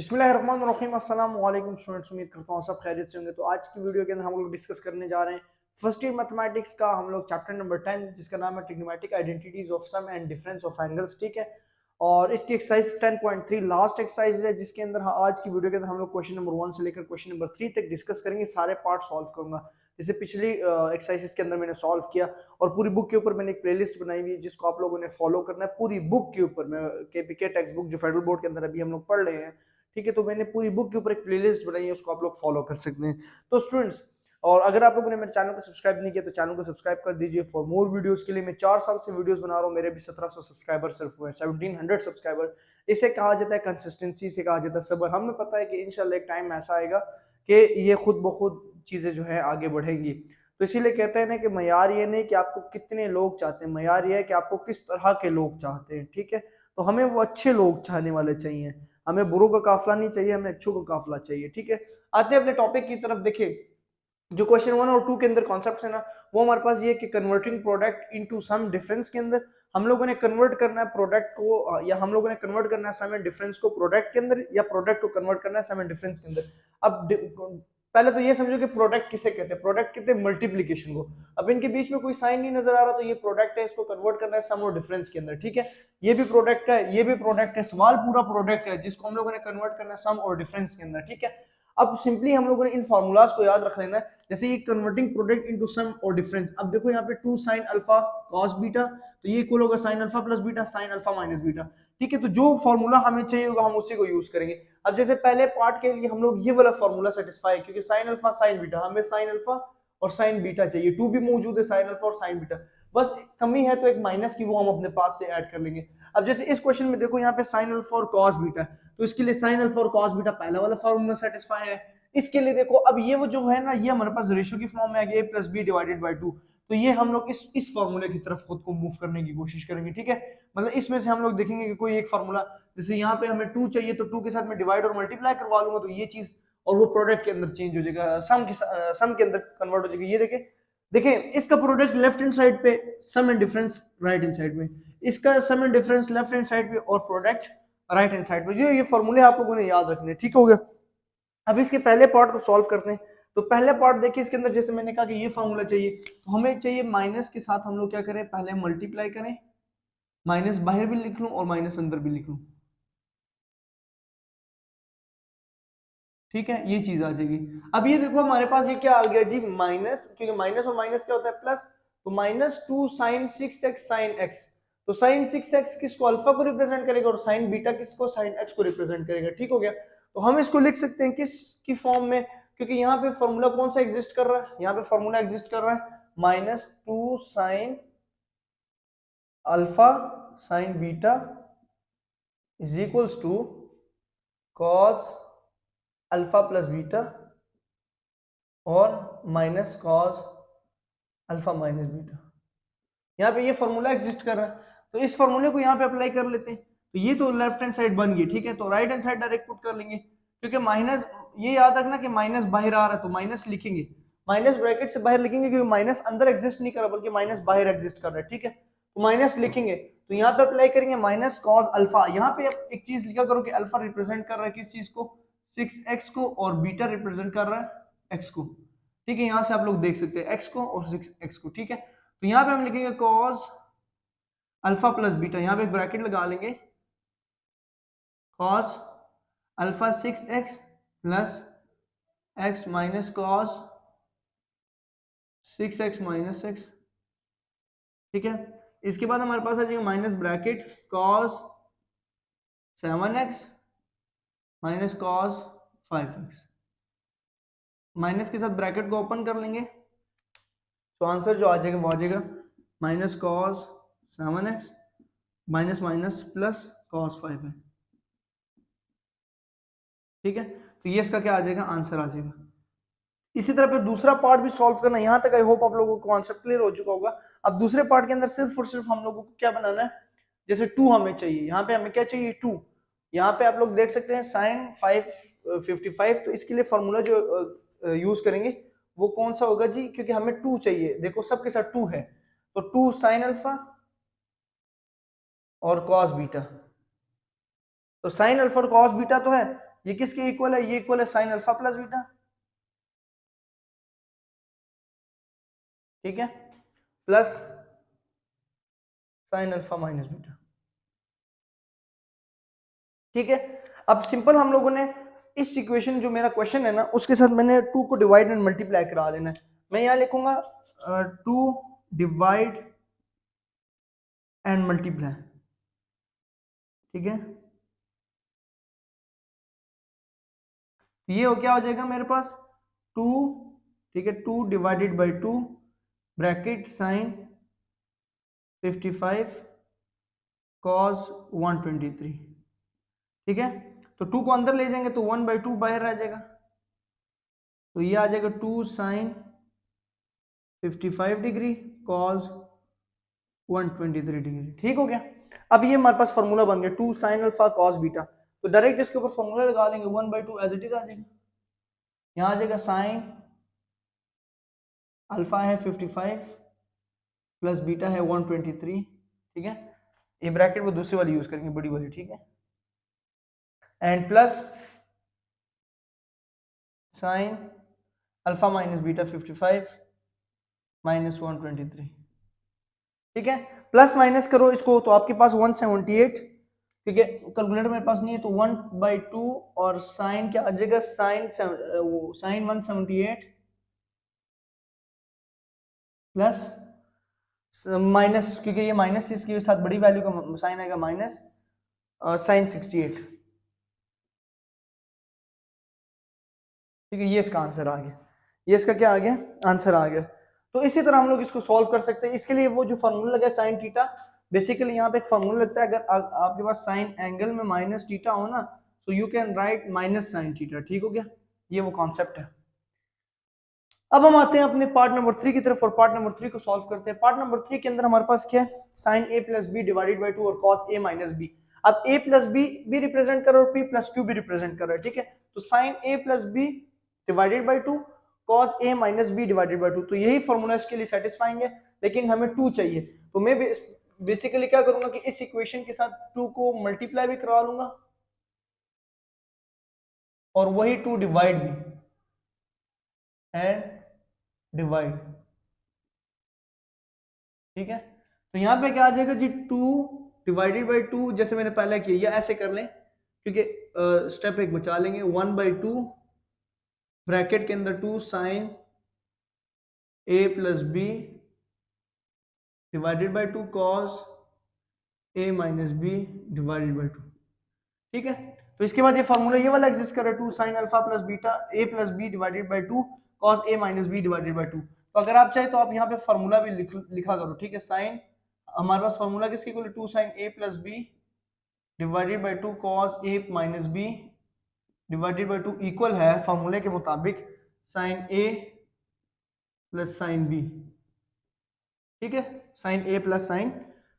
बिस्मिल्लाहिर्रहमानिर्रहीम। अस्सलाम वालेकुम स्टूडेंट्स, उम्मीद करता हूँ सब खैरियत से होंगे। तो आज की वीडियो के अंदर हम लोग डिस्कस करने जा रहे हैं फर्स्ट ईयर मैथमेटिक्स का हम लोग चैप्टर नंबर 10 जिसका नाम है trigonometric identities of sum and difference of angles. ठीक है, और इसकी एक्सरसाइज 10.3 लास्ट एक्सरसाइज है जिसके अंदर आज की वीडियो के अंदर हम लोग क्वेश्चन नंबर 1 से लेकर क्वेश्चन नंबर 3 तक डिस्कस करेंगे। सारे पार्ट सॉल्व करूंगा जैसे पिछली एक्सरसाइजेस के अंदर मैंने सॉल्व किया, और पूरी बुक के ऊपर मैंने एक प्लेलिस्ट बनाई हुई है जिसको आप लोगों ने फॉलो करना है। पूरी बुक के ऊपर मैं केपीके टेक्स्ट बुक जो फेडरल बोर्ड के अंदर अभी हम लोग पढ़ रहे हैं, ठीक है, तो मैंने पूरी बुक के ऊपर एक प्लेलिस्ट बनाई है, उसको आप लोग फॉलो कर सकते हैं। तो स्टूडेंट्स, और अगर आप लोगों ने मेरे चैनल को सब्सक्राइब नहीं किया तो चैनल को सब्सक्राइब कर दीजिए फॉर मोर वीडियोस के लिए। मैं 4 साल से वीडियोस बना रहा हूँ, मेरे भी 1700 सब्सक्राइबर सिर्फ हुए हैं, 1700 सब्सक्राइबर। इसे कहा जाता है कंसिस्टेंसी, इसे कहा जाता है सब्र। हमें पता है कि इंशाल्लाह एक टाइम ऐसा आएगा कि ये खुद ब खुद चीजें जो है आगे बढ़ेंगी। तो इसीलिए कहते हैं ना कि मयार ये नहीं कि आपको कितने लोग चाहते हैं, मयार ये है कि आपको किस तरह के लोग चाहते हैं। ठीक है, तो हमें वो अच्छे लोग चाहने वाले चाहिए, हमें बुरों का काफिला नहीं चाहिए, हमें अच्छों का काफिला चाहिए। ठीक है, आते हैं अपने टॉपिक की तरफ। देखिए, जो क्वेश्चन 1 और 2 के अंदर कॉन्सेप्ट है ना, वो हमारे पास ये कि converting product into sum difference के अंदर हम लोगों ने कन्वर्ट करना है प्रोडक्ट को, या हम लोगों ने कन्वर्ट करना है सम एंड डिफरेंस को प्रोडक्ट के अंदर, या प्रोडक्ट को कन्वर्ट करना है सम एंड डिफरेंस के अंदर। अब पहले तो ये समझो कि प्रोडक्ट किसे कहते हैं। प्रोडक्ट कहते हैं मल्टीप्लीकेशन को। अब इनके बीच में कोई साइन नहीं नजर आ रहा तो ये प्रोडक्ट है, इसको कन्वर्ट करना है सम और डिफरेंस के अंदर। ठीक है, ये भी प्रोडक्ट है, ये भी प्रोडक्ट है, सवाल पूरा प्रोडक्ट है जिसको हम लोगों ने कन्वर्ट करना है सम और डिफरेंस के अंदर। ठीक है, अब सिंपली हम लोगों ने इन फार्मूलाज को याद रख लेना है, जैसे ये कन्वर्टिंग प्रोडक्ट इनटू सम और डिफरेंस। अब देखो यहाँ पे 2 sin अल्फा cos बीटा, तो ये इक्वल होगा sin alpha plus beta sin alpha minus beta. ठीक है, तो जो फार्मूला हमें चाहिए होगा हम उसी को यूज करेंगे। अब जैसे पहले पार्ट के लिए हम लोग ये वाला फार्मूला सेटिस्फाई, क्योंकि sin अल्फा sin बीटा, हमें sin अल्फा और sin बीटा चाहिए, 2 भी मौजूद है sin अल्फा और sin बीटा, बस कमी है तो एक माइनस की, वो हम अपने पास से ऐड कर लेंगे। अब जैसे इस क्वेश्चन में देखो यहाँ पे sin अल्फा और cos बीटा, तो इसके लिए sin अल्फा और cos बीटा पहला वाला फार्मूला सेटिस्फाई है। इसके लिए देखो, अब ये वो जो है ना, ये हमारे पास रेशियो की फॉर्म में आ गया a plus b divided by 2, तो ये हम लोग इस फार्मूले की तरफ खुद को मूव करने की कोशिश करेंगे। ठीक है, मतलब इसमें से हम लोग देखेंगे कि कोई एक फार्मूला, जैसे यहाँ पे हमें 2 चाहिए तो 2 के साथ में डिवाइड और मल्टीप्लाई करवा लूंगा, तो ये चीज और वो प्रोडक्ट के अंदर चेंज हो जाएगा, सम के अंदर कन्वर्ट हो जाएगा। ये देखें, देखें इसका प्रोडक्ट लेफ्ट हैंड साइड पे, sum and difference right hand side में, इसका sum and difference left hand side पे और प्रोडक्ट राइट हैंड साइड पे। ये फार्मूले आप लोगों ने याद रखने। ठीक हो गया, अब इसके पहले पार्ट को सॉल्व करते हैं। तो पहले पार्ट देखिए, इसके अंदर जैसे मैंने कहा कि ये फार्मूला चाहिए, तो हमें चाहिए माइनस के साथ हम लोग क्या करें, पहले मल्टीप्लाई करें, माइनस बाहर भी लिख लूं और माइनस अंदर भी लिख लूं। ठीक है, ये चीज आ जाएगी। अब ये देखो हमारे पास ये क्या आ गया जी, माइनस, क्योंकि माइनस और माइनस क्या होता है, प्लस, तो minus 2 sine 6x sine x, तो साइन 6x किसको, अल्फा को रिप्रेजेंट करेगा, और साइन बीटा किसको, साइन एक्स को रिप्रेजेंट करेगा। ठीक हो गया, तो हम इसको लिख सकते हैं किस की फॉर्म में, क्योंकि यहाँ पे फॉर्मूला कौन सा एग्जिस्ट कर रहा है, यहाँ पे फॉर्मूला एग्जिस्ट कर रहा है -2 sine alpha sine beta is equals to cos alpha plus beta और minus cos alpha minus beta. यहाँ पे ये फॉर्मूला एग्जिस्ट कर रहा है, तो इस फॉर्मूले को यहाँ पे अप्लाई कर लेते हैं। तो ये तो लेफ्ट हैंड साइड बन गई। ठीक है, तो right hand side direct put कर लेंगे, क्योंकि माइनस, ये याद रखना कि माइनस बाहर आ रहा है तो माइनस लिखेंगे, माइनस ब्रैकेट से बाहर लिखेंगे, क्योंकि माइनस अंदर एग्जिस्ट नहीं कर रहा बल्कि माइनस बाहर एग्जिस्ट कर रहा है। ठीक है, तो माइनस लिखेंगे, तो यहाँ पे अप्लाई करेंगे माइनस कॉस अल्फा। यहाँ पे एक चीज लिखा करो कि अल्फा रिप्रेजेंट कर रहा है किस चीज को, 6x को, और बीटा रिप्रेजेंट कर रहा है x को। ठीक है, यहाँ से आप लोग देख सकते हैं x को और 6x को। ठीक है, तो यहाँ पे हम लिखेंगे cos अल्फा प्लस बीटा, यहाँ पे एक ब्रैकेट लगा लेंगे, cos alpha 6x plus x minus cos 6x minus x। ठीक है, इसके बाद हमारे पास आ जाएगा minus bracket cos 7x minus cos 5x, minus के साथ ब्रैकेट को ओपन कर लेंगे, तो आंसर जो आ जाएगा वो आ जाएगा minus cos 7x minus minus plus cos 5x। ठीक है, तो ये इसका क्या आ जाएगा, आंसर आ जाएगा। इसी तरह फिर दूसरा पार्ट भी सॉल्व करना। यहां तक आई होप आप लोगों को कॉन्सेप्ट क्लियर हो चुका होगा। अब दूसरे पार्ट के अंदर सिर्फ और सिर्फ हम लोगों को क्या बनाना है, जैसे 2 हमें चाहिए, यहाँ पे हमें क्या चाहिए 2, यहाँ पे आप लोग देख सकते हैं साइन 555, तो इसके लिए फॉर्मूला जो यूज करेंगे वो कौन सा होगा जी, क्योंकि हमें 2 चाहिए, देखो सबके साथ 2 है, तो 2 साइन अल्फा और कॉस बीटा, तो साइन अल्फा और कॉस बीटा तो है, ये किसके इक्वल है, ये इक्वल है साइन अल्फा प्लस बीटा, ठीक है, plus sine alpha minus beta, ठीक है। अब सिंपल हम लोगों ने इस इक्वेशन जो मेरा क्वेश्चन है ना उसके साथ मैंने 2 को डिवाइड एंड मल्टीप्लाई करा लेना है। मैं यहां लिखूंगा 2 डिवाइड एंड मल्टीप्लाई, ठीक है। ये हो क्या हो जाएगा मेरे पास 2, ठीक है, 2 divided by 2 bracket sine 55 cos 123, ठीक है। तो 2 को अंदर ले जाएंगे तो 1/2 बाहर आ जाएगा, तो ये आ जाएगा 2 साइन 55 डिग्री कॉस 123 डिग्री, ठीक हो गया। अब ये हमारे पास फॉर्मूला बन गया 2 साइन अल्फा कॉस बीटा, तो डायरेक्ट इसके ऊपर फॉर्मूला लगा लेंगे 1/2 एज इट इज आ जाएगा। यहाँ आ जाएगा साइन अल्फा है 55 प्लस बीटा है 123, ठीक है। ये ब्रैकेट वो दूसरी वाली यूज करेंगे, बड़ी वाली, ठीक है, and plus sine alpha minus beta 55 minus 123, ठीक है। प्लस माइनस करो इसको तो आपके पास 178, ठीक है। कैलकुलेटर मेरे पास नहीं है तो 1/2 और साइन क्या आ जाएगा, साइन 178 प्लस माइनस, क्योंकि ये माइनस इसके साथ बड़ी वैल्यू का साइन आएगा माइनस साइन 68, ठीक है। ये इसका आंसर आ गया, ये इसका क्या आ गया, आंसर आ गया। तो इसी तरह हम लोग इसको सॉल्व कर सकते हैं। इसके लिए वो जो फॉर्मूला लगा है साइन थीटा, बेसिकली यहाँ पे एक फॉर्मूला लगता है, अगर आपके पास साइन एंगल में माइनस थीटा हो ना तो you can write minus sine theta, ठीक हो गया, ये वो कॉन्सेप्ट है। अब हम आते हैं अपने पार्ट नंबर 3 की तरफ और पार्ट नंबर 3 को सॉल्व करते हैं। पार्ट नंबर 3 के अंदर हमारे पास क्या है, sine a plus b divided by 2 और कॉस ए माइनस बी। अब ए प्लस बी भी रिप्रेजेंट कर रहा है और पी प्लस क्यू भी रिप्रेजेंट कर रहा है, ठीक है। तो sine a plus b divided by 2 cos a minus b divided by 2, तो यही फॉर्मूला इसके लिए सेटिस्फाइंग है, लेकिन हमें 2 चाहिए। तो मैं बेसिकली क्या करूंगा कि इस इक्वेशन के साथ 2 को मल्टीप्लाई भी करवा लूंगा और वही 2 डिवाइड भी एंड डिवाइड, ठीक है। तो यहाँ पे क्या आ जाएगा जी 2 डिवाइडेड बाई 2, जैसे मैंने पहले किया, ऐसे कर लें क्योंकि स्टेप एक बचा लेंगे, 1/2 ब्रैकेट के अंदर 2 sine a plus b divided by 2 cos a minus b divided by 2, ठीक है। तो इसके बाद ये फॉर्मूला ये वाला एग्जिस्ट कर रहा है 2 sine alpha plus beta a plus b divided by 2 cos a minus b divided by 2। तो अगर आप चाहे तो आप यहाँ पे फॉर्मूला भी लिखा करो, ठीक है। साइन हमारे पास फॉर्मूला किसके इक्वल है, 2 sine a plus b divided by 2 cos a minus b divided by 2 equal है फॉर्मूले के मुताबिक sine a plus sine b, ठीक है, sine a plus sine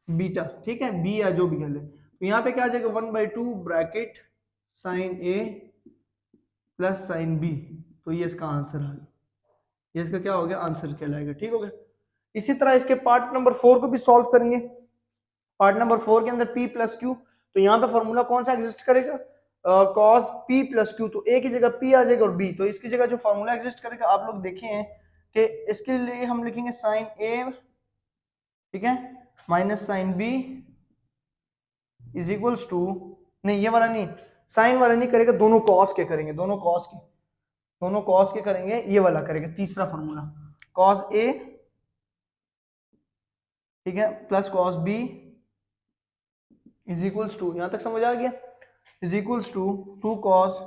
beta, ठीक है, बी या जो भी कह ले। तो यहाँ पे क्या आ जाएगा 1/2 bracket sign a plus sine B, तो ये इसका आंसर है, ये इसका क्या हो गया, आंसर कहलाएगा, ठीक हो गया। इसी तरह इसके पार्ट नंबर 4 को भी सॉल्व करेंगे। पार्ट नंबर 4 के अंदर p प्लस क्यू, तो यहाँ पे फॉर्मूला कौन सा एग्जिस्ट करेगा, cos p प्लस क्यू, तो a की जगह p आ जाएगा और b, तो इसकी जगह जो फॉर्मूला एग्जिस्ट करेगा आप लोग देखे हैं कि इसके लिए हम लिखेंगे साइन a, ठीक है, minus sine b is equals to, नहीं ये वाला नहीं, साइन वाला नहीं करेगा, दोनों कॉस के करेंगे, दोनों कॉस के करेंगे, ये वाला करेंगे तीसरा फॉर्मूला cos a, ठीक है, plus cos b is equals to, यहां तक समझ आ गया, is equals to 2 cos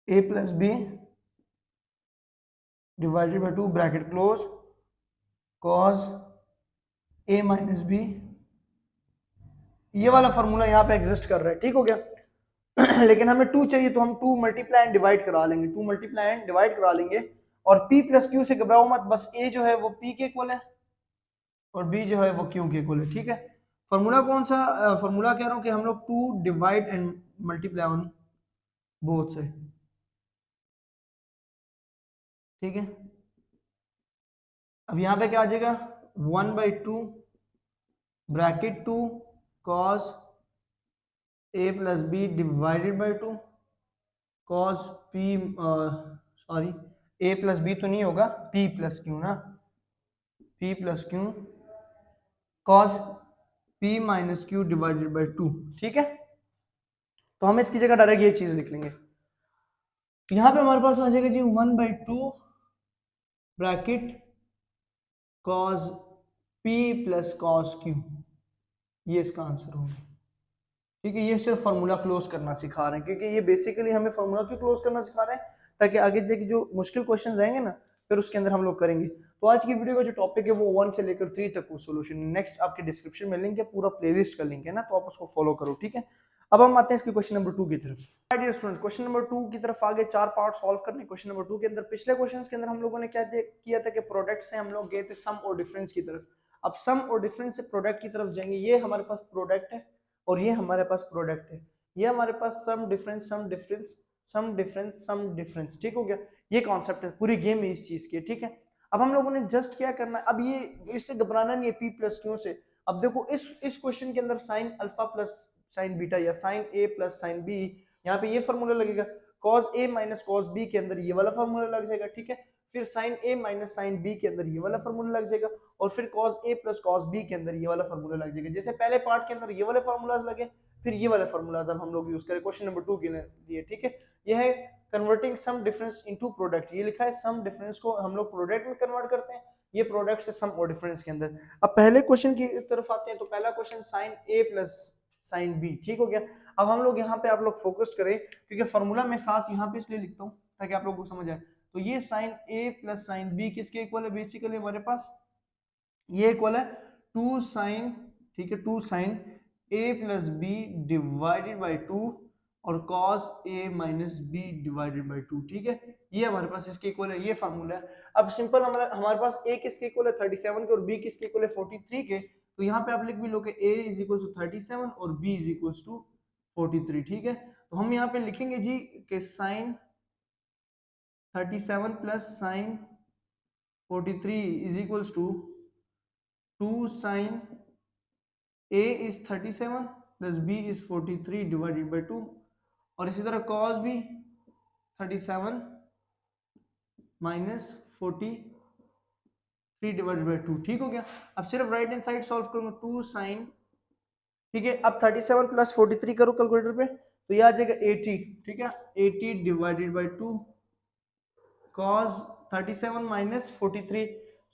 a plus b divided by 2 bracket close cos a minus b, ये वाला फॉर्मूला यहाँ पे एग्जिस्ट कर रहा है, ठीक हो गया। लेकिन हमें 2 चाहिए तो हम 2 मल्टीप्लाई एंड डिवाइड करा लेंगे, 2 मल्टीप्लाई एंड डिवाइड करा लेंगे। और p प्लस क्यू से घबराओ मत, बस a जो है वो p के इक्वल है और b जो है वो q के इक्वल है, ठीक है। फॉर्मूला कौन सा, फॉर्मूला कह रहा हूं कि हम लोग 2 divide and multiply on both side, ठीक है। अब यहाँ पे क्या आ जाएगा 1/2 bracket 2 cos a plus b divided by 2 cos p, sorry a plus b तो नहीं होगा, पी प्लस क्यू ना, p plus q cos p minus q divided by 2। ठीक है, तो हम इसकी जगह डायरेक्ट ये चीज लिख लेंगे। यहां पे हमारे पास आ जाएगा जी 1/2 bracket cos P plus cos Q, ये इसका आंसर होगा। ठीक है, ये सिर्फ फार्मूला क्लोज करना सिखा रहे हैं, क्योंकि ये बेसिकली हमें फार्मूला क्यों क्लोज करना सिखा रहे हैं, ताकि आगे जाके जो मुश्किल क्वेश्चंस आएंगे ना, फिर उसके अंदर हम लोग करेंगे। तो आज की वीडियो का जो टॉपिक है वो 1 से लेकर 3 तक वो सोल्यूशन, नेक्स्ट आपके डिस्क्रिप्शन में लिंक है, पूरा प्लेलिस्ट का लिंक है ना, तो आप उसको फॉलो करो। ठीक है, अब हम आते हैं इसके क्वेश्चन नंबर 2 की तरफ। डियर स्टूडेंट्स, क्वेश्चन नंबर 2 की तरफ आगे 4 पार्ट सॉल्व करने। क्वेश्चन नंबर 2 के अंदर पिछले क्वेश्चंस के अंदर हम लोगों ने क्या किया था कि प्रोडक्ट से हम लोग गए थे सम और डिफरेंस की तरफ। अब सम और डिफरेंस से प्रोडक्ट की तरफ जाएंगे। ये हमारे पास प्रोडक्ट है और ये हमारे पास प्रोडक्ट है। ये हमारे पास sum difference sum difference sum difference sum difference, ठीक हो गया। ये कॉन्सेप्ट है, पूरी गेम है इस चीज की। ठीक है, अब हम लोगों ने जस्ट क्या करना है, अब ये इससे घबराना नहीं है पी प्लस क्यू से। अब देखो इस क्वेश्चन के अंदर sign alpha plus sine beta या sign a plus sine B, यहाँ पे ये फॉर्मूला लगेगा। Cos a minus cos B के अंदर ये वाला फॉर्मूला लग जाएगा। ठीक है, फिर साइन ए माइनस साइन बी के अंदर ये वाला फॉर्मूला लग जाएगा, और फिर cos A plus cos B के अंदर ये वाला फॉर्मूला लग जाएगा। जैसे पहले पार्ट के अंदर ये वाले फॉर्मूलाज लगे, फिर ये वाले फॉर्मूलाज अब हम लोग यूज करें क्वेश्चन नंबर 2 के लिए। ठीक है, ये है converting sum difference into product. ये लिखा है सम डिफरेंस को हम लोग प्रोडक्ट में कन्वर्ट करते हैं, ये प्रोडक्ट से सम और डिफरेंस के अंदर। अब पहले क्वेश्चन की तरफ आते हैं, तो पहला question sign a plus sine b, ठीक हो गया। अब हम लोग यहाँ पे आप लोग फोकस करें, क्योंकि फॉर्मूला मैं साथ यहाँ पे इसलिए लिखता हूँ ताकि आप लोगों को समझ आए। तो ये sign a plus sine B किसके इक्वल है, बेसिकली हमारे पास ये इक्वल है 2 साइन, ठीक है, 2 sine a plus b divided by 2 और cos a minus b divided by 2। ठीक है, ये हमारे पास इसके इक्वल है, ये फार्मूला है। अब सिंपल हमारे पास a किसके इक्वल है 37 के और b किसके इक्वल है 43 के। तो यहाँ पे आप लिख भी लो कि a इज इक्वल टू 37 और b इज इक्वल टू 43। ठीक है, तो हम यहाँ पे लिखेंगे जी कि sine 37 plus sine 43 is equals to 2 sine a is 37 plus b is 43 divided by 2, और इसी तरह cos भी 37 माइनस 43 डिवाइडेड बाई 2। ठीक हो गया, अब सिर्फ राइट हैंड साइड सॉल्व करूंगा 2 साइन, ठीक है। अब 37 प्लस 43 करो कैलकुलेटर पे, तो ये आ जाएगा 80। ठीक है, 80 डिवाइडेड बाई 2 cos 37 माइनस 43,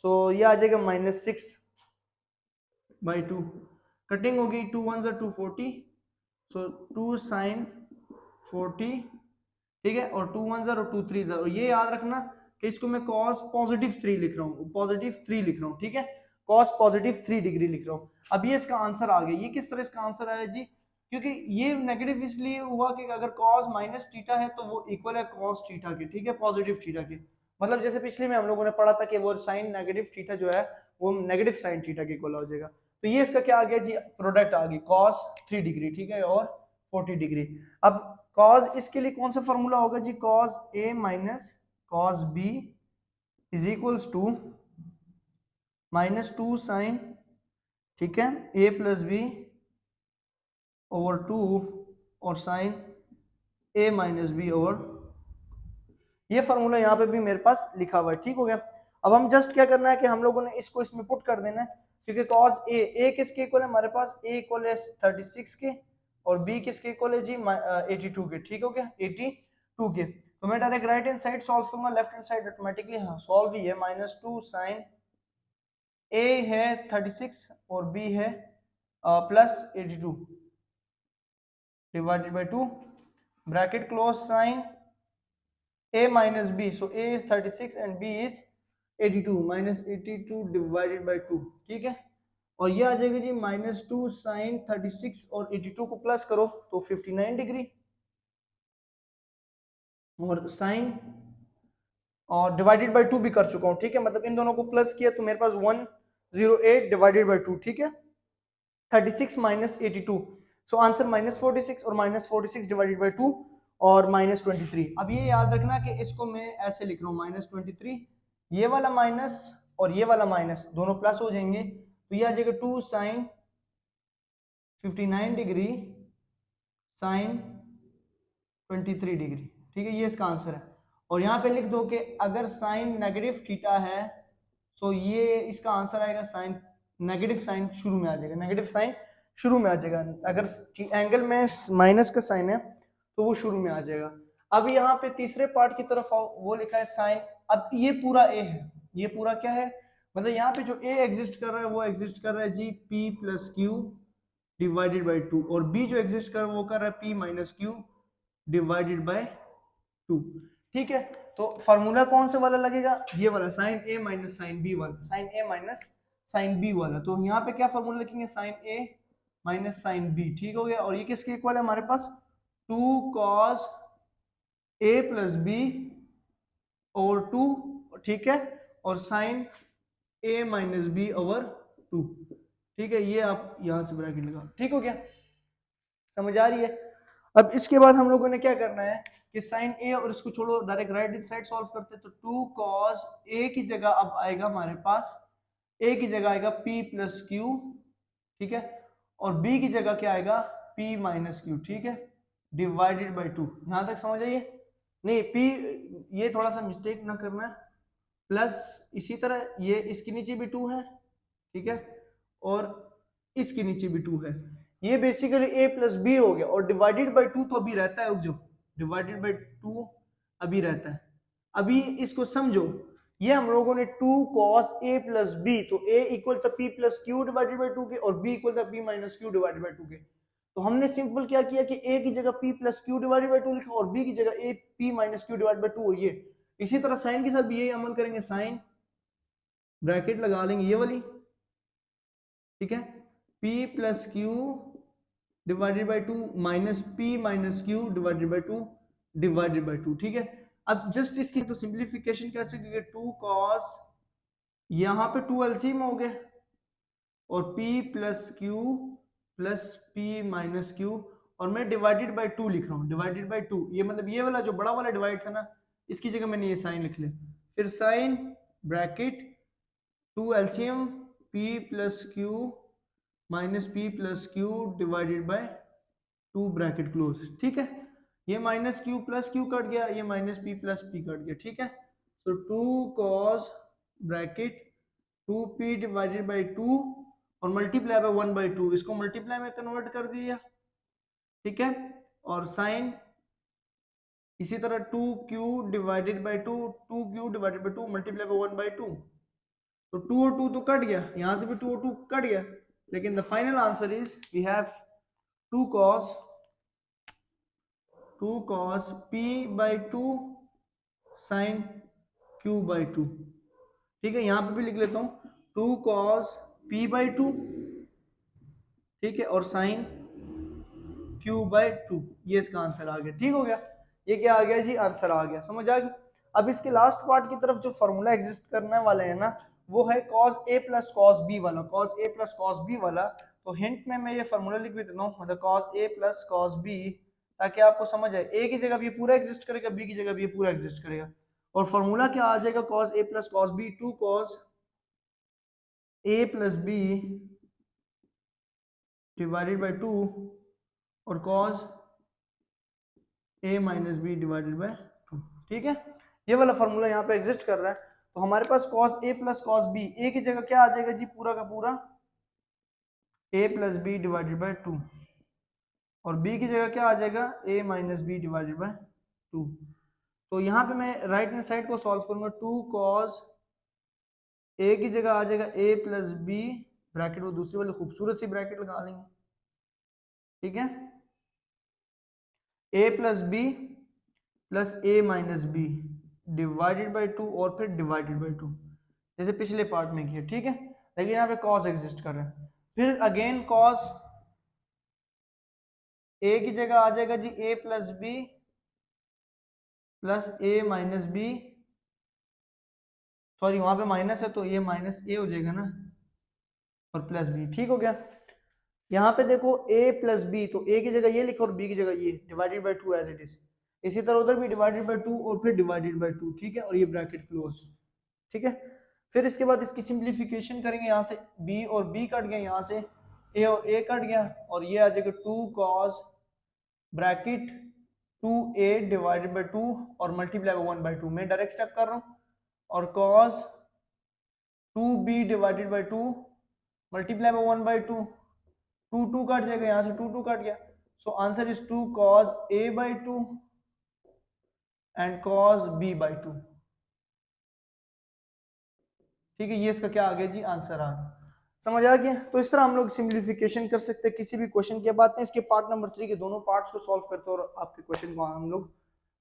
सो ये आ जाएगा माइनस 6 बाई 2। कटिंग होगी 2 1 2 40, सो 2 साइन 40, ठीक है, और 2 1 और 2 3 और ये याद रखना कि इसको मैं cos पॉजिटिव 3 लिख रहा हूँ, पॉजिटिव 3 लिख रहा हूँ। ठीक है, cos पॉजिटिव 3 डिग्री लिख रहा हूँ। अब ये इसका आंसर आ गया। ये किस तरह इसका आंसर आया जी, क्योंकि ये नेगेटिव इसलिए हुआ कि अगर cos माइनस थीटा है तो वो इक्वल है cos थीटा के, ठीक है, पॉजिटिव थीटा के। मतलब जैसे पिछले में हम लोगों ने पढ़ा था कि वो साइन नेगेटिव थीटा जो है वो नेगेटिव साइन थीटा के इक्वल हो जाएगा। तो ये इसका क्या आ गया जी, प्रोडक्ट आ गई cos 3 डिग्री, ठीक है, और 40 डिग्री। अब cos इसके लिए कौन सा फॉर्मूला होगा जी, cos a minus cos b is equals to minus 2 sine, ठीक है, a प्लस बी ओवर 2 और sine a minus b over, ये फॉर्मूला यहाँ पे भी मेरे पास लिखा हुआ है। ठीक हो गया, अब हम जस्ट क्या करना है कि हम लोगों ने इसको इसमें पुट कर देना है, क्योंकि cos a किसके इक्वल है हमारे पास, a इक्वल है 36 के और b किसके इक्वल है जी 82 के। ठीक हो गया, 82 के। तो मैं direct right hand side solve करूंगा, लेफ्ट हैंड साइड ऑटोमेटिकली हाँ सॉल्व ही है। माइनस 2 साइन a है 36 और b है plus 82 divided by 2, bracket close, sine a minus b, so a is 36 and b is 82, minus 82 divided by 2। ठीक है, और ये आ जाएगा जी माइनस 2 साइन 36 और 82 को प्लस करो तो 59 डिग्री, और साइन और डिवाइडेड बाय 2 भी कर चुका हूं। ठीक है, मतलब इन दोनों को प्लस किया तो मेरे पास 108 डिवाइडेड बाय 2। ठीक है, 36 माइनस 82, सो आंसर माइनस 46 और माइनस 46 डिवाइडेड बाय 2 और माइनस 23। अब ये याद रखना कि इसको मैं ऐसे लिख रहा हूँ माइनस 23, ये वाला माइनस और ये वाला माइनस दोनों प्लस हो जाएंगे, तो ये आ जाएगा 2 साइन 59 डिग्री साइन 23 डिग्री। ठीक है, ये इसका आंसर है। और यहाँ पे लिख दो कि अगर साइन नेगेटिव थीटा है तो ये इसका आंसर आएगा साइन, नेगेटिव साइन शुरू में आ जाएगा, नेगेटिव साइन शुरू में आ जाएगा। अगर एंगल में माइनस का साइन है तो वो शुरू में आ जाएगा। अब यहाँ पे तीसरे पार्ट की तरफ आओ, वो लिखा है साइन। अब ये पूरा ए है, ये पूरा क्या है, मतलब यहाँ पे जो ए एग्जिस्ट कर रहा है वो एग्जिस्ट कर रहा है G P plus q divided by 2, और बी जो एग्जिस्ट कर रहा है वो कर रहा है P minus q divided by 2। ठीक है, तो फार्मूला कौन से वाला लगेगा, ये वाला साइन ए माइनस साइन बी वाला, साइन ए माइनस साइन बी वाला। तो यहाँ पे क्या फार्मूला लिखेंगे, साइन ए माइनस साइन बी। ठीक हो गया, और ये किसके इक्वल है हमारे पास, 2 cos a plus b over 2। ठीक है, और साइन ए माइनस बी ओवर 2। ठीक है, ये आप यहां से ब्रैकेट लगा। ठीक हो गया, समझ आ रही है। अब इसके बाद हम लोगों ने क्या करना है कि साइन ए, और इसको छोड़ो direct right hand side solve करते हैं। तो 2 cos ए की जगह अब आएगा हमारे पास, ए की जगह आएगा p प्लस क्यू। ठीक है, और b की जगह क्या आएगा, p माइनस क्यू। ठीक है, डिवाइडेड बाई 2। यहां तक समझ आइए, नहीं p, ये थोड़ा सा मिस्टेक ना करना है, प्लस इसी तरह ये इसके नीचे भी 2 है। ठीक है, और इसके नीचे भी 2 है। ये बेसिकली a प्लस बी हो गया, और डिवाइडेड बाई 2 तो अभी रहता है, जो डिवाइडेड बाई 2 अभी रहता है। अभी इसको समझो, ये हम लोगों ने 2 cos a प्लस बी, तो a इक्वल था p plus q divided by 2 के, और b इक्वल था p minus q divided by 2 के। तो हमने सिंपल क्या किया कि a की जगह p plus q divided by 2 लिखा, और b की जगह a p minus q divided by 2 हुई है। इसी तरह साइन के साथ भी यही अमल करेंगे, साइन ब्रैकेट लगा लेंगे ये वाली। ठीक है, p plus q divided by 2 minus p minus q divided by 2 divided by 2। ठीक है, अब जस्ट इसकी तो सिंप्लीफिकेशन कैसे करेंगे, 2 cos, यहाँ पे 2 एलसीएम हो गए, और p plus Q plus p minus Q, और मैं डिवाइडेड बाई 2 लिख रहा हूँ, डिवाइडेड बाई 2। ये मतलब ये वाला जो बड़ा वाला डिवाइड है ना, इसकी जगह मैंने ये साइन लिख लिया। फिर sine bracket 2 LCM p plus q minus p plus q divided by 2 bracket close. ठीक है, ये minus q plus q cut गया, ये minus p plus p cut गया। ठीक है, तो 2 cos bracket 2p divided by 2 और मल्टीप्लाई बाय 1 बाय 2, इसको मल्टीप्लाई में कन्वर्ट कर दिया। ठीक है, और साइन इसी तरह 2q divided by 2, 2q divided by 2 multiply by 1 by 2। तो 2 और 2 तो कट गया, यहां से भी 2 और 2 कट गया, लेकिन the final answer is we have 2 cos p by 2 sine q by 2। ठीक है, यहां पे भी लिख लेता हूं 2 cos p बाई 2। ठीक है, और साइन q बाई 2, ये इसका आंसर आ गया। ठीक हो गया, ये क्या आ गया जी, आंसर आ गया, समझ आ गई। अब इसके लास्ट पार्ट की तरफ जो फॉर्मूला एग्जिस्ट करने वाले हैं ना, वो है cos a plus cos b वाला, cos a plus cos b वाला। तो हिंट में मैं ये फॉर्मूला लिख भी देता हूँ, मतलब cos a plus cos b, ताकि आपको समझ आए। a की जगह भी ये पूरा एग्जिस्ट करेगा, b की जगह भी ये पूरा एग्जिस्ट करेगा, और फॉर्मूला क्या आ जाएगा, cos a plus cos b, 2 cos a plus b divided by 2 और cos a minus b divided by 2। ठीक है, ये वाला फॉर्मूला यहाँ पे एग्जिस्ट कर रहा है। तो हमारे पास cos a plus cos b, a की जगह क्या आ जाएगा जी, पूरा का पूरा a plus b divided by 2, और b की जगह क्या आ जाएगा, a minus b divided by 2। तो यहाँ पे मैं राइट हैंड साइड को सॉल्व करूंगा, 2 cos a की जगह आ जाएगा a प्लस बी, ब्रैकेट वो दूसरी वाली खूबसूरत सी ब्रैकेट लगा लेंगे। ठीक है, a plus b plus a minus b divided by 2, और फिर डिवाइडेड बाई 2, जैसे पिछले पार्ट में किया। ठीक है, लेकिन यहाँ पे cos एग्जिस्ट कर रहा है। फिर अगेन cos a की जगह आ जाएगा जी a plus b plus a minus b, sorry वहां पे माइनस है तो ये माइनस a हो जाएगा ना, और प्लस बी। ठीक हो गया, यहाँ पे देखो a प्लस बी, तो a की जगह ये लिखो और b की जगह ये, divided by 2 as it is. इसी तरह उधर भी डिवाइडेड बाई 2 और फिर डिवाइडेड बाई 2। ठीक है, और ये ब्रैकेट क्लोज। ठीक है, फिर इसके बाद इसकी सिंप्लीफिकेशन करेंगे, यहाँ से b और b कट गया, यहाँ से a और a कट गया, और ये आ जाएगा 2 cos bracket 2a divided by 2 और मल्टीप्लाई बाई 1/2, मैं डायरेक्ट स्टेप कर रहा हूँ, और cos 2b divided by 2 multiply by 1/2, 2 cut जाएगा, यहाँ से 2 कट गया, so answer is 2 cos a/2 and cos b/2। ठीक है, ये इसका क्या आ गया जी, आंसर आ गया। समझ आ गया? तो इस तरह हम लोग सिंप्लीफिकेशन कर सकते हैं किसी भी क्वेश्चन की। बात है इसके पार्ट नंबर 3 के दोनों पार्ट्स को सॉल्व करते हैं और आपके क्वेश्चन को हम लोग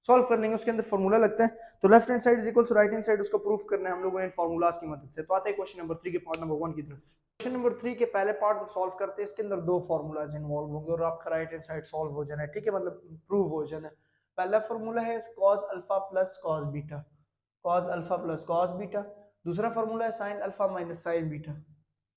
सॉल्व कर लेंगे। उसके अंदर फॉर्मूला लगता है, तो left hand side is equal to right hand side, उसको प्रूफ करना है हम लोगों ने फॉर्मूलाज की मदद से। तो आते हैं क्वेश्चन नंबर 3 के पार्ट नंबर 1 की तरफ। क्वेश्चन नंबर 3 के पहले पार्ट को सॉल्व करते हैं, इसके अंदर दो फॉर्मूलाज इन्वॉल्व होंगे और आपका राइट हैंड साइड सॉल्व हो जाना है। ठीक है, मतलब प्रूव हो जाना है। पहला फॉर्मूला है cos alpha plus cos beta, cos alpha plus cos beta. दूसरा फॉर्मूला है sin alpha minus sin beta,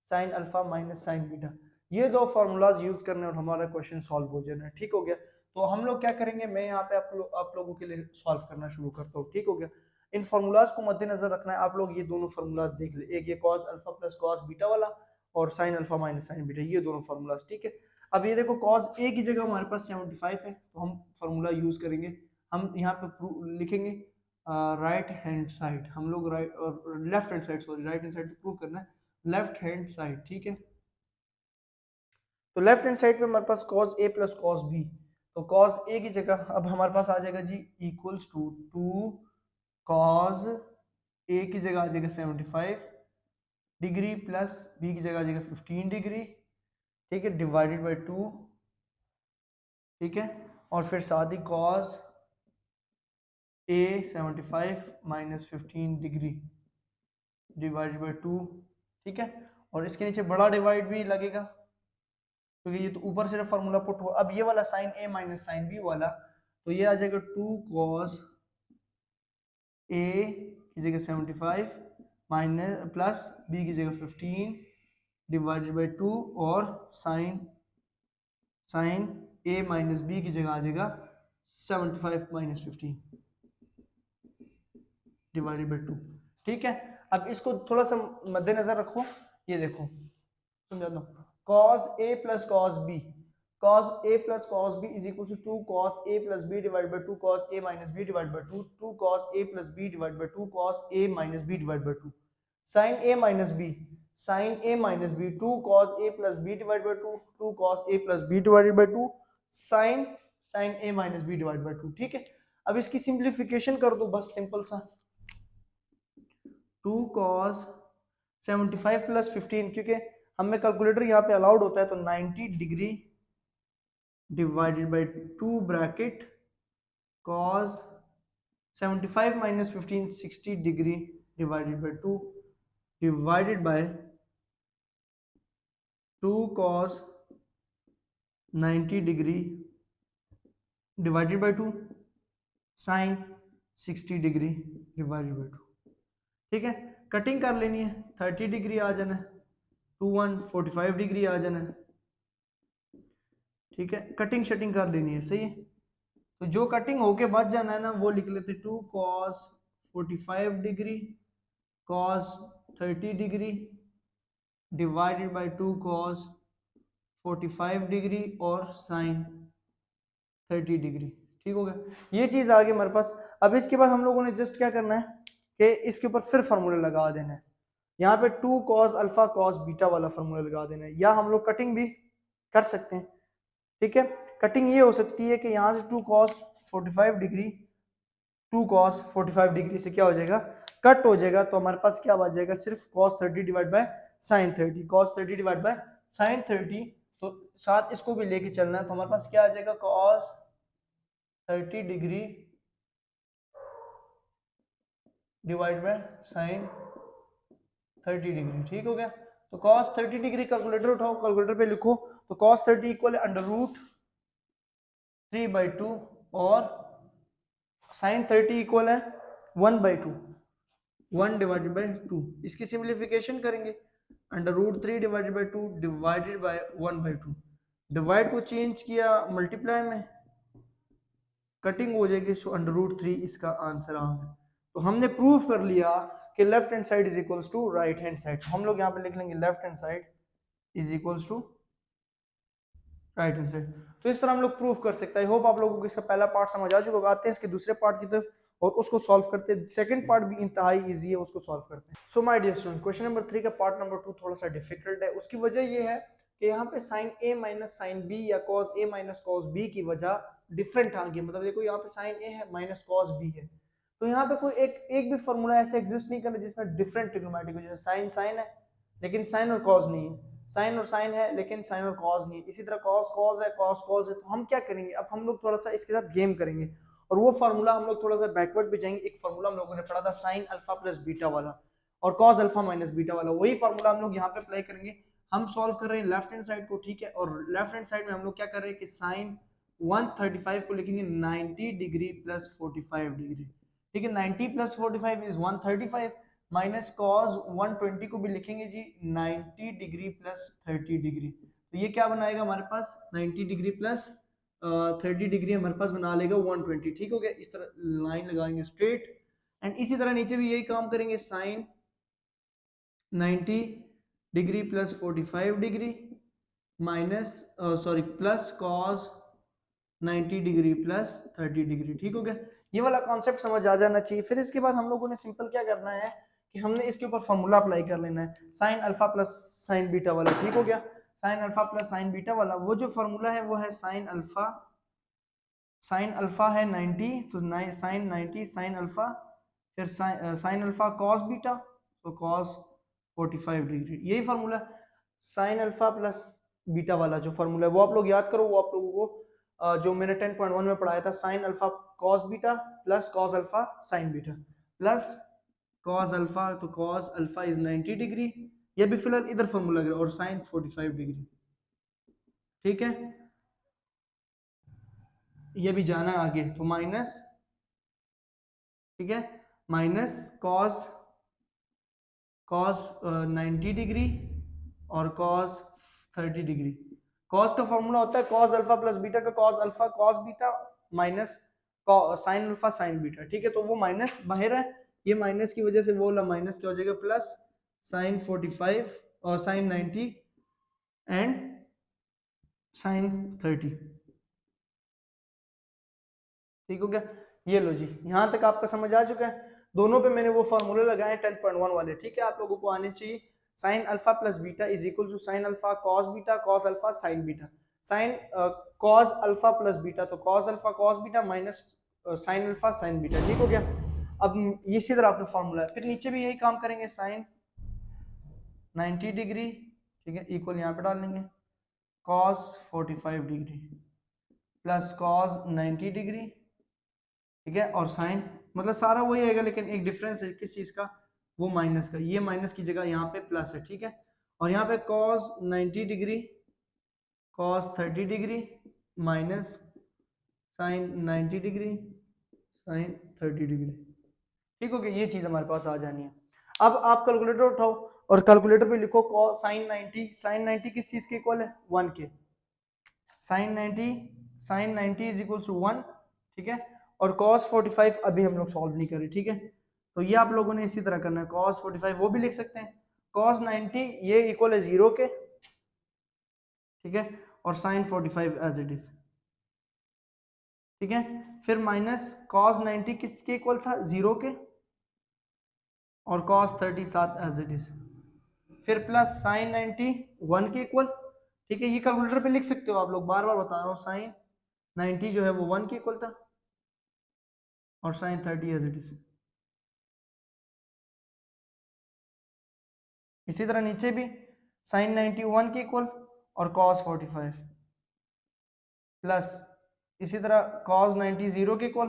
sin alpha minus sin beta. ये दो फार्मूलाज यूज करने और हमारा क्वेश्चन सॉल्व हो जाना है। ठीक हो गया? तो हम लोग क्या करेंगे, मैं यहाँ पे आप लोगों के लिए सॉल्व करना शुरू करता हूँ। ठीक हो गया? इन फार्मूलाज को मद्देनजर रखना है आप लोग। ये दोनों फार्मूलाज देख ले, एक ये cos alpha plus cos beta वाला और sin alpha minus sin beta, ये दोनों फार्मूलाज। ठीक है, अब ये देखो cos a की जगह हमारे पास 75 है, तो हम फार्मूला यूज करेंगे। हम यहाँ पे लिखेंगे राइट हैंड साइड, हम लोग राइट और left hand side, sorry right hand side prove करना है, लेफ्ट हैंड साइड। ठीक है, तो लेफ्ट हैंड साइड पे हमारे पास cos a plus cos b, तो cos a की जगह अब हमारे पास आ जाएगा G equals to 2 cos a की जगह आ जाएगा 75 डिग्री प्लस b की जगह आ जाएगा 15 डिग्री। ठीक है, डिवाइडेड बाई 2। ठीक है, और फिर साथ ही cos a 75 minus 15 degree divided by 2। ठीक है, और इसके नीचे बड़ा डिवाइड भी लगेगा क्योंकि ये तो ऊपर से फॉर्मूला पुट हुआ। अब ये वाला sin a minus sin b वाला, तो ये आ जाएगा 2 cos a की जगह 75 माइनस प्लस b की जगह 15 डिवाइडेड बाई 2 और sin a माइनस b की जगह आ जाएगा 75 माइनस 15 डिवाइडेड बाई 2। ठीक है, अब इसको थोड़ा सा मद्देनजर रखो, ये देखो समझा दो, cos a plus cos b, cos a plus cos b is equal to 2 cos a plus b divided by 2 cos a minus b divided by 2, 2 cos a plus b divided by 2 cos a minus b divided by 2, sin a minus b, sin a minus b, 2 cos a plus b divided by 2, 2 cos a plus b divided by 2 sin a minus b divided by 2। ठीक है, अब इसकी simplification कर दो बस, simple सा 2 cos 75 plus 15, क्योंकि हमें कैलकुलेटर यहाँ पे अलाउड होता है, तो 90 degree divided by 2 bracket cos 75 minus 15 60 degree divided by 2 divided by 2 cos 90 degree divided by 2 sin 60 degree divided by 2। ठीक है, कटिंग कर लेनी है, 30 डिग्री आ जाना है, 2 1 45 डिग्री आ जाना है। ठीक है, कटिंग शटिंग कर लेनी है, सही है। तो जो कटिंग होके बच जाना है ना, वो लिख लेते 2 cos 45 degree cos 30 degree divided by 2 cos 45 degree और sin 30 डिग्री। ठीक हो गया, ये चीज आ गई हमारे पास। अब इसके बाद हम लोगों ने जस्ट क्या करना है कि इसके ऊपर फिर फार्मूला लगा देना है। यहाँ पे 2 cos अल्फा cos बीटा वाला फार्मूला लगा देना है, या हम लोग कटिंग भी कर सकते हैं। ठीक है, कटिंग ये हो सकती है कि यहाँ से 2 cos 45 डिग्री 2 cos 45 डिग्री से क्या हो जाएगा, कट हो जाएगा, तो हमारे पास क्या बच जाएगा, सिर्फ cos 30 divide by sin 30, cos 30 divide by sin 30। तो साथ इसको भी लेके चलना है, तो हमारे पास क्या आ जाएगा, cos 30 degree divide by sin 30 degree. ठीक हो गया, तो cos 30 डिग्री कैलकुलेटर उठाओ, कैलकुलेटर पे लिखो, तो cos 30 इक्वल है √3/2 और sin 30 इक्वल है 1/2, 1 डिवाइडेड बाई 2। इसकी सिंप्लीफिकेशन करेंगे, √3 divided by 2 divided by 1/2, divide को चेंज किया मल्टीप्लाई में, कटिंग हो जाएगी, सो √3 इसका आंसर आ गया। तो हमने प्रूफ कर लिया कि left hand side is equals to right hand side. हम लोग यहाँ पे लिख लेंगे left hand side is equals to right hand side. तो इस तरह हम लोग प्रूव कर सकते हैं। आई होप आप लोगों को इसका पहला पार्ट समझ आ चुका होगा। आते हैं इसके दूसरे पार्ट की तरफ और उसको सॉल्व करते हैं। सेकंड पार्ट भी इंतहाई इजी है, उसको सॉल्व करते हैं। So my dear students, question number 3 का पार्ट नंबर 2 थोड़ा सा डिफिकल्ट है। उसकी वजह ये है कि यहाँ पे साइन ए माइनस साइन बी या cos a minus cos B की वजह डिफरेंट आ गई। मतलब देखो यहाँ पे साइन ए है माइनस कॉस बी है, तो यहाँ पे कोई एक भी फॉर्मूला ऐसा एग्जिस्ट नहीं कर जिसमें डिफरेंट ट्रिग्नोमेट्रिक हो। जैसे साइन साइन है लेकिन साइन और कॉस नहीं है, साइन और साइन है लेकिन साइन और कॉस नहीं है, इसी तरह कॉस कॉस है कॉस कॉस है। तो हम क्या करेंगे, अब हम लोग थोड़ा सा इसके साथ गेम करेंगे और वो फार्मूला हम लोग थोड़ा सा बैकवर्ड पे जाएंगे। एक फार्मूला हम लोगों ने पढ़ा था साइन अल्फा प्लस बीटा वाला और कॉस अल्फा माइनस बीटा वाला, वही फार्मूला हम लोग यहाँ पे अप्लाई करेंगे। हम सॉल्व कर रहे हैं लेफ्ट हैंड साइड को, ठीक है, और लेफ्ट हैंड साइड में हम लोग क्या कर रहे हैं कि साइन 135 को लिखेंगे 90 डिग्री प्लस 45 डिग्री, ठीक है। 90 प्लस 45 इज 135 माइनस कॉस 120 को भी लिखेंगे जी 90 डिग्री प्लस 30 डिग्री। तो ये क्या बनाएगा हमारे पास 90 डिग्री प्लस 30 डिग्री हमारे पास बना लेगा 120, ठीक हो गया। इस तरह लाइन लगाएंगे स्ट्रेट एंड इसी तरह नीचे भी यही काम करेंगे। Sine 90 degree plus 45 degree minus sorry plus cos 90 degree plus 30 degree, ठीक हो गया। ये वाला कॉन्सेप्ट समझ आ जाना चाहिए। फिर इसके बाद हम लोगों ने सिंपल क्या करना है कि हमने इसके ऊपर फॉर्मूला अप्लाई कर लेना है sign alpha plus sine beta वाला, ठीक हो गया। Sign alpha plus sine beta वाला वो जो फॉर्मूला है वो है साइन अल्फा है 90, तो साइन 90 साइन अल्फा, फिर साइन अल्फा कॉस बीटा तो कॉस 45 डिग्री, यही formula. Sign alpha plus beta वाला जो फॉर्मूला है वो आप लोग याद करो, वो आप लोगों को जो मैंने 10.1 में पढ़ाया था, sign alpha cos beta plus cos alpha sine beta plus cos alpha, तो कॉस अल्फा इज 90 डिग्री, ये भी फिलहाल इधर फॉर्मूला है, और साइन 45 डिग्री, ठीक है। ये भी जाना है आगे तो माइनस, ठीक है, माइनस कॉस 90 डिग्री और कॉस 30 डिग्री। कॉस का फॉर्मूला होता है कॉस अल्फा प्लस बीटा का cos alpha cos beta minus sine alpha sine beta, ठीक है। तो वो माइनस बाहर है, ये माइनस की वजह से वो वाला माइनस क्या हो जाएगा प्लस साइन 45 और साइन 90 एंड साइन 30, ठीक हो गया। ये लो जी, यहां तक आपका समझ आ चुका है। दोनों पे मैंने वो फॉर्मूले लगाए 10.1 वाले, ठीक है। आप लोगों को आने चाहिए sine alpha plus beta is equal to sine alpha cos beta cos alpha sine beta, sine cos alpha plus beta तो cos alpha cos beta minus sine alpha sine beta, ठीक हो गया। अब ये इसी तरह आपने फॉर्मूला है, फिर नीचे भी यही काम करेंगे साइन 90 डिग्री, ठीक है, इक्वल यहाँ पे डाल लेंगे cos 45 degree plus cos 90 degree, ठीक है, और साइन, मतलब सारा वही आएगा लेकिन एक डिफरेंस है किस चीज का, वो माइनस का, ये माइनस की जगह यहाँ पे प्लस है, ठीक है। और यहाँ पे cos 90 degree cos 30 degree minus sine 90 degree sine 30 degree, ठीक हो गया। ये चीज हमारे पास आ जानी है। अब आप कैलकुलेटर उठाओ और कैलकुलेटर पे लिखो साइन 90 किस चीज के इक्वल है 1 के, साइन 90 इज इक्वल टू 1, ठीक है। और cos 45 अभी हम लोग सॉल्व नहीं करें, ठीक है। तो ये आप लोगों ने इसी तरह करना है, cos 45 वो भी लिख सकते हैं, cos 90 ये इक्वल है 0 के, ठीक है, और sin 45 एज इट इज, ठीक है। फिर माइनस cos 90 किसके इक्वल था 0 के, और cos 30 साथ एज इट इज, फिर प्लस sin 90 1 के इक्वल, ठीक है। ये कैलकुलेटर पे लिख सकते हो आप लोग, बार बार बता रहा हूँ, sin 90 जो है वो 1 के इक्वल था और sin 30 एज इट इज। इसी तरह नीचे भी sin 91 के इक्वल और cos 45 प्लस इसी तरह cos 90 0 के इक्वल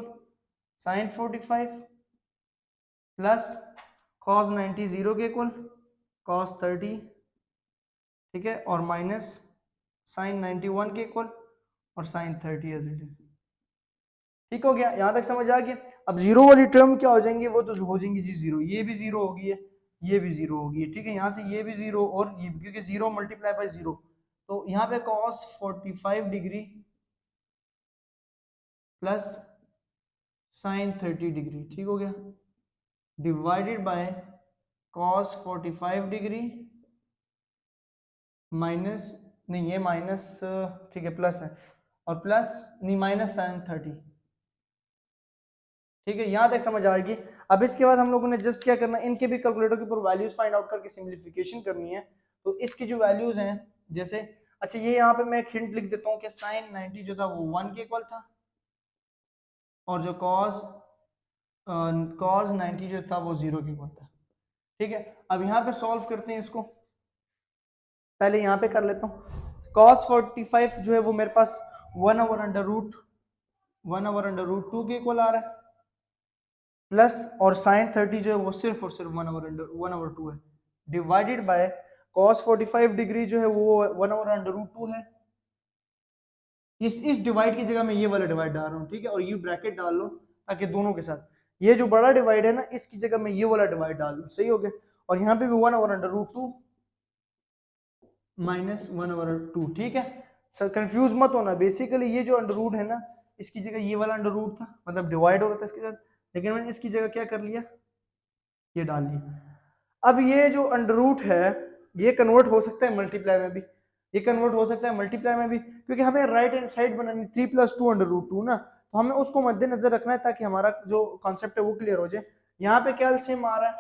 sin 45 प्लस cos 90 0 के इक्वल cos 30, ठीक है, और माइनस sin 91 के इक्वल और sin 30 एज इट इज, ठीक हो गया। यहां तक समझ आ गया। अब जीरो वाली टर्म क्या हो जाएंगे, वो तो हो जाएंगी जी जीरो, ये भी जीरो होगी है, ये भी जीरो होगी है, ठीक है। यहाँ से ये भी जीरो और ये, क्योंकि जीरो मल्टीप्लाई बाय जीरो, तो यहाँ पे cos 45 degree plus sin 30 degree, ठीक हो गया, divided by cos 45 degree minus नहीं ये माइनस, ठीक है प्लस है, और प्लस नहीं माइनस साइन 30, ठीक है यहाँ तक समझ आएगी। अब इसके बाद हम लोगों ने जस्ट क्या करना है, इनके भी कैलकुलेटर के ऊपर वैल्यूज फाइंड आउट करके सिंप्लीफिकेशन करनी है। तो इसकी जो वैल्यूज हैं जैसे, अच्छा ये यहाँ पे मैं एक हिंट लिख देता हूँ कि साइन 90 जो था वो 1 के इक्वल था, और जो कॉस 90 जो था वो 0 के इक्वल था, ठीक है। अब यहाँ पे सॉल्व करते हैं इसको, पहले यहाँ पे कर लेता हूँ। कॉस 45 जो है वो मेरे पास 1/√2 के इक्वल आ रहा है, प्लस और साइन 30 जो है वो सिर्फ और सिर्फ 1/2 है, डिवाइडेड बाय कॉस 45 डिग्री जो है वो 1/√2 है। इस डिवाइड की जगह मैं ये वाला डिवाइड डाल रहा हूँ, ठीक है, और ये ब्रैकेट डाल लो ताकि दोनों के साथ, ये जो बड़ा डिवाइड है ना इसकी जगह मैं ये वाला डिवाइड डाल दूं, सही हो गया। और यहाँ पे भी 1/√2 माइनस 1/2, ठीक है। सर कंफ्यूज मत होना, बेसिकली ये जो अंडर रूट है ना इसकी जगह ये वाला अंडर रूट था, मतलब डिवाइड हो रहा था इसके साथ, लेकिन मैंने इसकी जगह क्या कर लिया, ये डाल लिया। अब ये जो अंडर रूट है ये कन्वर्ट हो सकता है मल्टीप्लाई में भी, ये कन्वर्ट हो सकता है मल्टीप्लाई में भी, क्योंकि हमें राइट हैंड साइड बनानी 3 + 2/√2 ना, तो हमें उसको मद्देनजर रखना है ताकि हमारा जो कॉन्सेप्ट है वो क्लियर हो जाए। यहाँ पे क्या एलसीएम आ रहा है,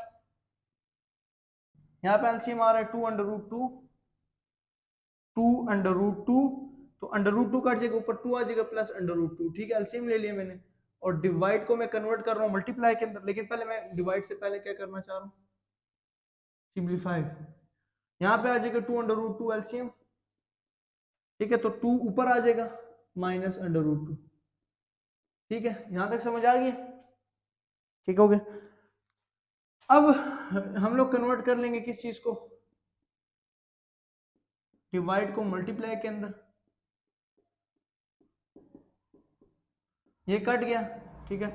यहाँ पे एलसीएम आ रहा है 2/√2, 2/√2, तो √2 कट जाएगा, ऊपर 2 आ जाएगा, प्लस √2, ठीक है, एलसीएम ले लिया मैंने। और डिवाइड को मैं कन्वर्ट कर रहा हूँ मल्टीप्लाई के अंदर, लेकिन पहले मैं डिवाइड से पहले क्या करना चाह रहा हूँ, सिंप्लीफाई। यहाँ पे आ जाएगा 2/√2 एलसीएम, ठीक है, तो 2 ऊपर आ जाएगा माइनस √2, ठीक है, यहां तक समझ आ गई, ठीक हो गया। अब हम लोग कन्वर्ट कर लेंगे किस चीज को, डिवाइड को मल्टीप्लाई के अंदर, ये कट गया, ठीक है,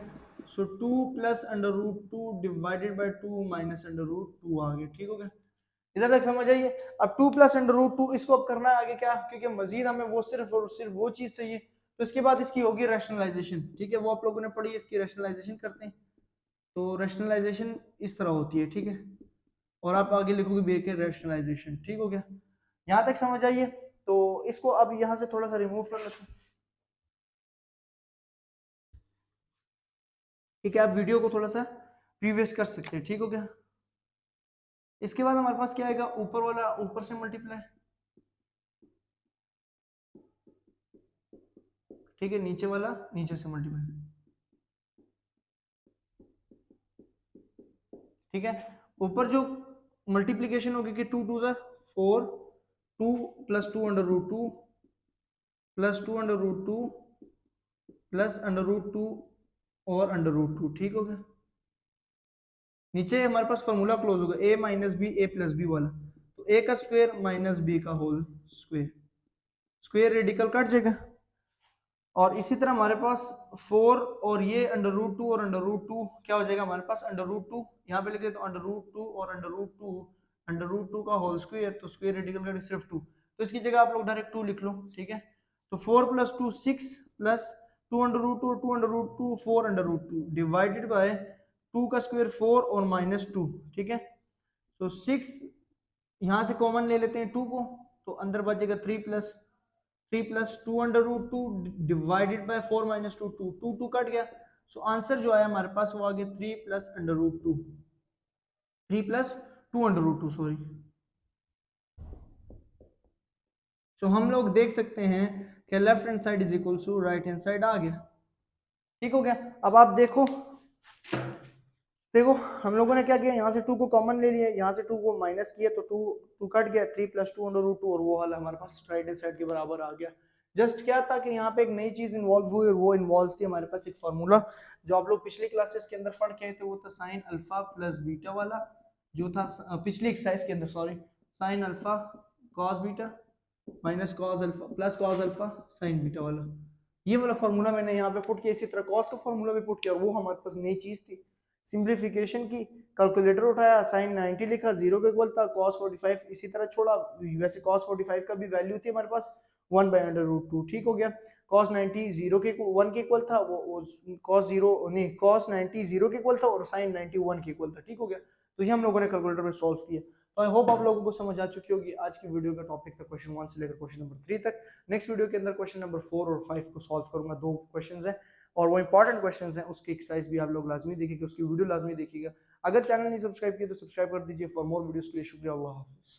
सो 2 + √2 डिवाइडेड बाय 2 माइनस √2 आ गया, ठीक हो गया, इधर तक समझ आइए। अब 2 + √2 इसको अब करना है आगे क्या, क्योंकि मजीद हमें वो सिर्फ और सिर्फ वो चीज चाहिए, तो इसके बाद इसकी होगी रैशनलाइजेशन, ठीक है, वो आप लोगों ने पढ़ी है, इसकी रैशनलाइजेशन करते हैं। तो रैशनलाइजेशन इस तरह होती है, ठीक है, और आप आगे लिखोगे बी के रैशनलाइजेशन, ठीक हो गया, यहां तक समझ आइए। तो इसको अब यहां से थोड़ा सा रिमूव कर लेते हैं, ठीक है, आप वीडियो को थोड़ा सा प्रीवियस कर सकते हैं, ठीक हो गया। इसके बाद हमारे पास क्या आएगा, ऊपर वाला ऊपर से मल्टीप्लाई, ठीक है, नीचे वाला नीचे से मल्टीप्लाई, ठीक है। ऊपर जो मल्टीप्लीकेशन होगी कि 2 × 2 = 4, 2 + 2/√2 प्लस 2/√2 प्लस √2 और √2, ठीक हो गया। नीचे हमारे पास फॉर्मूला क्लोज होगा a - b a + b वाला, तो a का स्क्वायर माइनस b का whole square, square radical cut जाएगा, और इसी तरह हमारे पास 4 और ये √2 और √2 क्या हो जाएगा हमारे पास, √2 यहाँ पे लिख देते हैं, √2 और √2 का होल स्क्वायर, तो स्क्वायर रेडिकल कट सिर्फ 2, तो इसकी जगह आप लोग डायरेक्ट 2 लिख लो, ठीक है। तो 4 + 2 6 प्लस 2/√2 और 2/√2 4/√2 डिवाइडेड बाय 2 का स्क्वायर 4 और -2, ठीक है। तो 6 यहाँ से कॉमन ले लेते हैं 2 को, तो अंदर बचेगा 3 + 2/√2 डिवाइडेड बाय 4 - 2 2 कट गया, सो आंसर जो आया हमारे पास वो आ गया 3 + √2, 3 + 2/√2 सॉरी। सो हम लोग देख सकते हैं कि left hand side is equal to right hand side आ गया, ठीक हो गया। अब आप देखो देखो हम लोगों ने क्या किया, यहाँ से 2 को कॉमन ले लिया, यहाँ से 2 को माइनस किया, तो 2 कट गया, 3 + 2/√2 और वो वाला हमारे पास राइट हैंड साइड के बराबर आ गया। जस्ट क्या था कि यहाँ पे एक नई चीज इन्वॉल्व हुई, और वो इन्वॉल्व थी हमारे पास एक फार्मूला जो आप लोग पिछली क्लासेस के अंदर पढ़ के आए थे, वो था साइन अल्फा प्लस बीटा वाला, जो था पिछली एक्सरसाइज के अंदर, sorry, sign alpha cos beta minus cos alpha plus cos alpha sine beta वाला, ये वाला फार्मूला मैंने यहाँ पे पुट किया, इसी तरह कॉस का फार्मूला भी पुट किया, और वो हमारे पास नई चीज थी सिंप्लीफिकेशन की। कैलकुलेटर उठाया, साइन 90 लिखा, 0 के इक्वल था, cos 45 इसी तरह छोड़ा, वैसे cos 45 का भी वैल्यू थी हमारे पास 1/√2, ठीक हो गया। cos 90 0 के 1 के इक्वल था, वो cos 0 नहीं, cos 90 0 के इक्वल था और sin 90 1 के इक्वल था, ठीक हो गया। तो ये हम लोगों ने कैलकुलेटर में सॉल्व किया। तो आई होप आप लोगों को समझ आ चुकी होगी आज की वीडियो का टॉपिक था क्वेश्चन 1 से लेकर क्वेश्चन नंबर 3 तक। नेक्स्ट वीडियो के अंदर क्वेश्चन नंबर 4 और 5 को सॉल्व करूंगा। 2 क्वेश्चंस हैं और वो इंपॉर्टेंट क्वेश्चंस हैं, उसकी एक्सरसाइज भी आप लोग लाजमी देखिएगा, उसकी वीडियो लाजमी देखिएगा। अगर चैनल नहीं सब्सक्राइब किया तो सब्सक्राइब कर दीजिए। फॉर मोर वीडियोस के लिए शुक्रिया। अल्लाह हाफिज़।